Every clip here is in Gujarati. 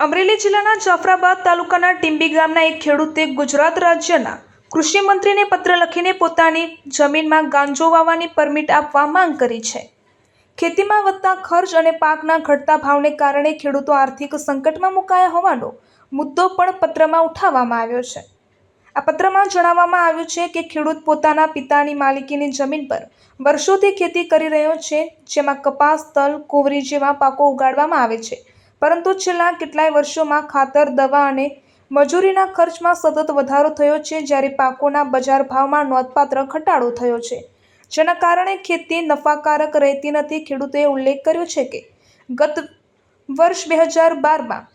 અમરેલી જિલ્લાના જાફરાબાદ તાલુકાના ટીંબી ગામના એક ખેડૂતે ગુજરાત રાજ્યના કૃષિ મંત્રીને પત્ર લખીને પોતાની જમીનમાં ગાંજો વાવવાની પરમિટ આપવા માંગ કરી છે। ખેતીમાં વધતા ખર્ચ અને પાકના ઘટતા ભાવને કારણે ખેડૂતો આર્થિક સંકટમાં મુકાયા હોવાનો મુદ્દો પણ પત્રમાં ઉઠાવવામાં આવ્યો છે। આ પત્રમાં જણાવવામાં આવ્યું છે કે ખેડૂત પોતાના પિતાની માલિકીની જમીન પર વર્ષોથી ખેતી કરી રહ્યો છે, જેમાં કપાસ, તલ, કોવરી જેવા પાકો ઉગાડવામાં આવે છે, પરંતુ છેલ્લા કેટલાય વર્ષોમાં ખાતર, દવા અને મજૂરીના ખર્ચમાં સતત વધારો થયો છે, જ્યારે પાકોના બજાર ભાવમાં નોંધપાત્ર ઘટાડો થયો છે, જેના કારણે ખેતી નફાકારક રહેતી નથી। ખેડૂતોએ ઉલ્લેખ કર્યો છે કે ગત વર્ષ 2012માં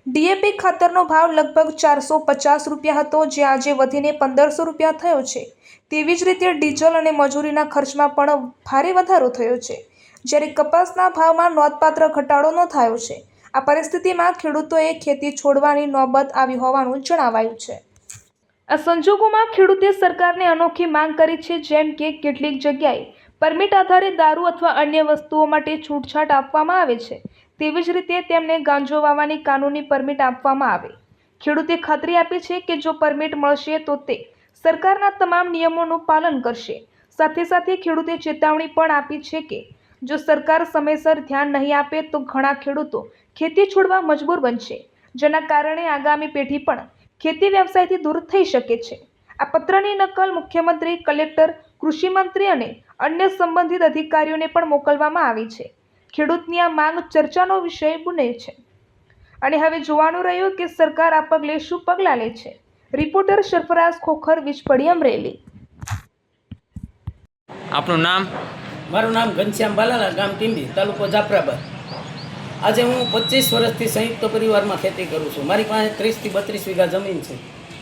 ડીએપી ખાતરનો ભાવ લગભગ 450 રૂપિયા હતો, જે આજે વધીને 1500 રૂપિયા થયો છે। તેવી જ રીતે ડીઝલ અને મજૂરીના ખર્ચમાં પણ ભારે વધારો થયો છે, જ્યારે કપાસના ભાવમાં નોંધપાત્ર ઘટાડો નોંધાયો છે। આ પરિસ્થિતિમાં ખેડૂતોએ ખેતી છોડવાની નોબત આવી હોવાનું જણાવાયું છે। આ સંજોગોમાં ખેડૂતે સરકારને અનોખી માંગ કરી છે, જેમ કે કેટલીક જગ્યાએ પરમિટ આધારે દારૂ અથવા અન્ય વસ્તુઓ માટે છૂટછાટ આપવામાં આવે છે, તેવી જ રીતે તેમને ગાંજો વાવવાની કાનૂની પરમિટ આપવામાં આવે। ખેડૂતે ખાતરી આપી છે કે જો પરમિટ મળશે તો તે સરકારના તમામ નિયમોનું પાલન કરશે। સાથે સાથે ખેડૂતે ચેતવણી પણ આપી છે કે જો સરકાર સમયસર ધ્યાન નહીં આપે તો ઘણા ખેડૂતો ખેતી છોડવા મજબૂર બનશે, જેના કારણે આગામી પેઢી પણ ખેતી વ્યવસાયથી દૂર થઈ શકે છે। આ પત્રની નકલ મુખ્યમંત્રી, કલેક્ટર, કૃષિ મંત્રી અને અન્ય સંબંધિત અધિકારીઓને પણ મોકલવામાં આવી છે। ખેડૂતની આ માંગ ચર્ચાનો વિષય બને છે અને હવે જોવાનું રહ્યું કે સરકાર આ પગલે શું પગલાં લે છે। રિપોર્ટર સરફરાઝ ખોખર, વીજપડી, અમરેલી। આપનું નામ? મારું નામ ઘનશ્યામ બાલાલા, ગામ ટીંબી, તાલુકો જાફરાબાદ। આજે હું 25 વર્ષથી સંયુક્ત પરિવારમાં ખેતી કરું છું। મારી પાસે 30 થી 32 વીઘા જમીન છે।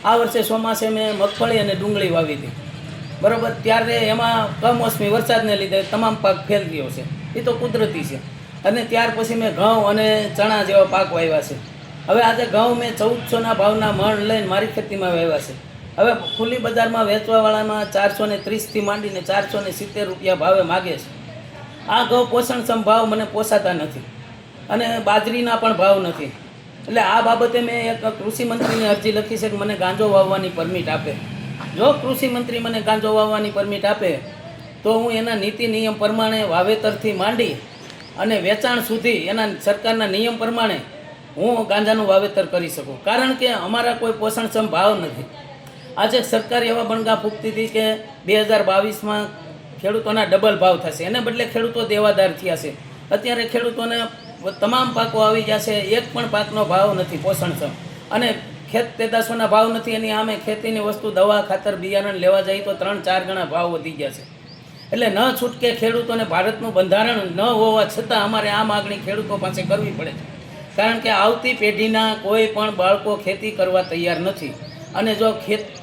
આ વર્ષે ચોમાસે મેં મગફળી અને ડુંગળી વાવી હતી, બરાબર। ત્યારે એમાં કમોસમી વરસાદને લીધે તમામ પાક ફેલ ગયો છે, એ તો કુદરતી છે। અને ત્યાર પછી મેં ઘઉં અને ચણા જેવા પાક વાવ્યા છે। હવે આજે ઘઉં મેં 1400ના ભાવના મણ લઈને મારી ખેતીમાં વાવ્યા છે। હવે ખુલ્લી બજારમાં વેચવાવાળામાં 430થી માંડીને 470 રૂપિયા ભાવે માગે છે। આ ઘઉં પોષણક્ષમ ભાવ મને પોસાતા નથી અને બાજરીના પણ ભાવ નથી। એટલે આ બાબતે મેં એક કૃષિ મંત્રીને અરજી લખી છે કે મને ગાંજો વાવવાની પરમિટ આપે। જો કૃષિ મંત્રી મને ગાંજો વાવવાની પરમિટ આપે તો હું એના નીતિ નિયમ પ્રમાણે વાવેતરથી માંડી અને વેચાણ સુધી એના સરકારના નિયમ પ્રમાણે હું ગાંજાનું વાવેતર કરી શકું, કારણ કે અમારા કોઈ પોષણક્ષમ ભાવ નથી। આજે સરકાર એવા બણગા ફૂંકતી હતી કે 2022માં ખેડૂતોના ડબલ ભાવ થશે, એને બદલે ખેડૂતો દેવાદાર થયા છે। અત્યારે ખેડૂતોને તમામ પાકો આવી ગયા છે, એક પણ પાકનો ભાવ નથી પોષણક્ષમ, અને ખેત પેદાશોના ભાવ નથી। એની સામે ખેતીની વસ્તુ, દવા, ખાતર, બિયારણ લેવા જાય તો 3-4 ગણા ભાવ વધી ગયા છે। એટલે ન છૂટકે ખેડૂતોને ભારતનું બંધારણ ન હોવા છતાં અમારે આ માગણી ખેડૂતો પાસે કરવી પડે છે, કારણ કે આવતી પેઢીના કોઈ પણ બાળકો ખેતી કરવા તૈયાર નથી। અને જો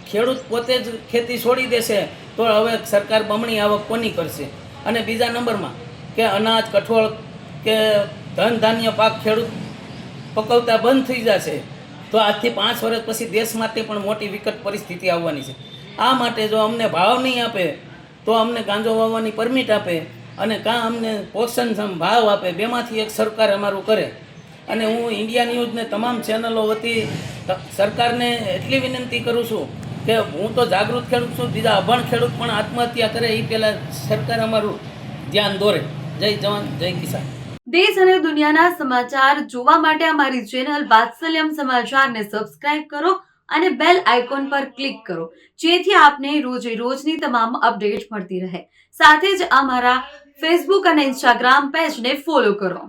ખેડૂત પોતે જ ખેતી છોડી દેશે તો હવે સરકાર બમણી આવક કોની કરશે? અને બીજા નંબરમાં કે અનાજ, કઠોળ કે ધન ધાન્ય પાક ખેડૂત પકવતા બંધ થઈ જશે તો આજથી 5 વર્ષ પછી દેશ માટે પણ મોટી વિકટ પરિસ્થિતિ આવવાની છે। આ માટે જો અમને ભાવ નહીં આપે તો અમને ગાંજો વાવવાની પરમિટ આપે અને કાં અમને પોષણક્ષમ ભાવ આપે, બેમાંથી એક સરકાર અમારું કરે। અને હું ઇન્ડિયા ન્યૂઝને તમામ ચેનલો વતી સરકારને એટલી વિનંતી કરું છું કે હું તો જાગૃત ખેડૂત છું, બીજા અભણ ખેડૂત પણ આત્મહત્યા કરે એ પહેલાં સરકાર અમારું ધ્યાન દોરે। જય જવાન, જય કિસાન। દેશ અને દુનિયાના સમાચાર જોવા માટે અમારી ચેનલ વાત્સલ્યમ સમાચારને સબસ્ક્રાઇબ કરો અને બેલ આઇકોન પર ક્લિક કરો, જેથી આપને રોજે રોજની તમામ અપડેટ મળતી રહે। સાથે જ અમારા ફેસબુક અને ઇન્સ્ટાગ્રામ પેજને ફોલો કરો।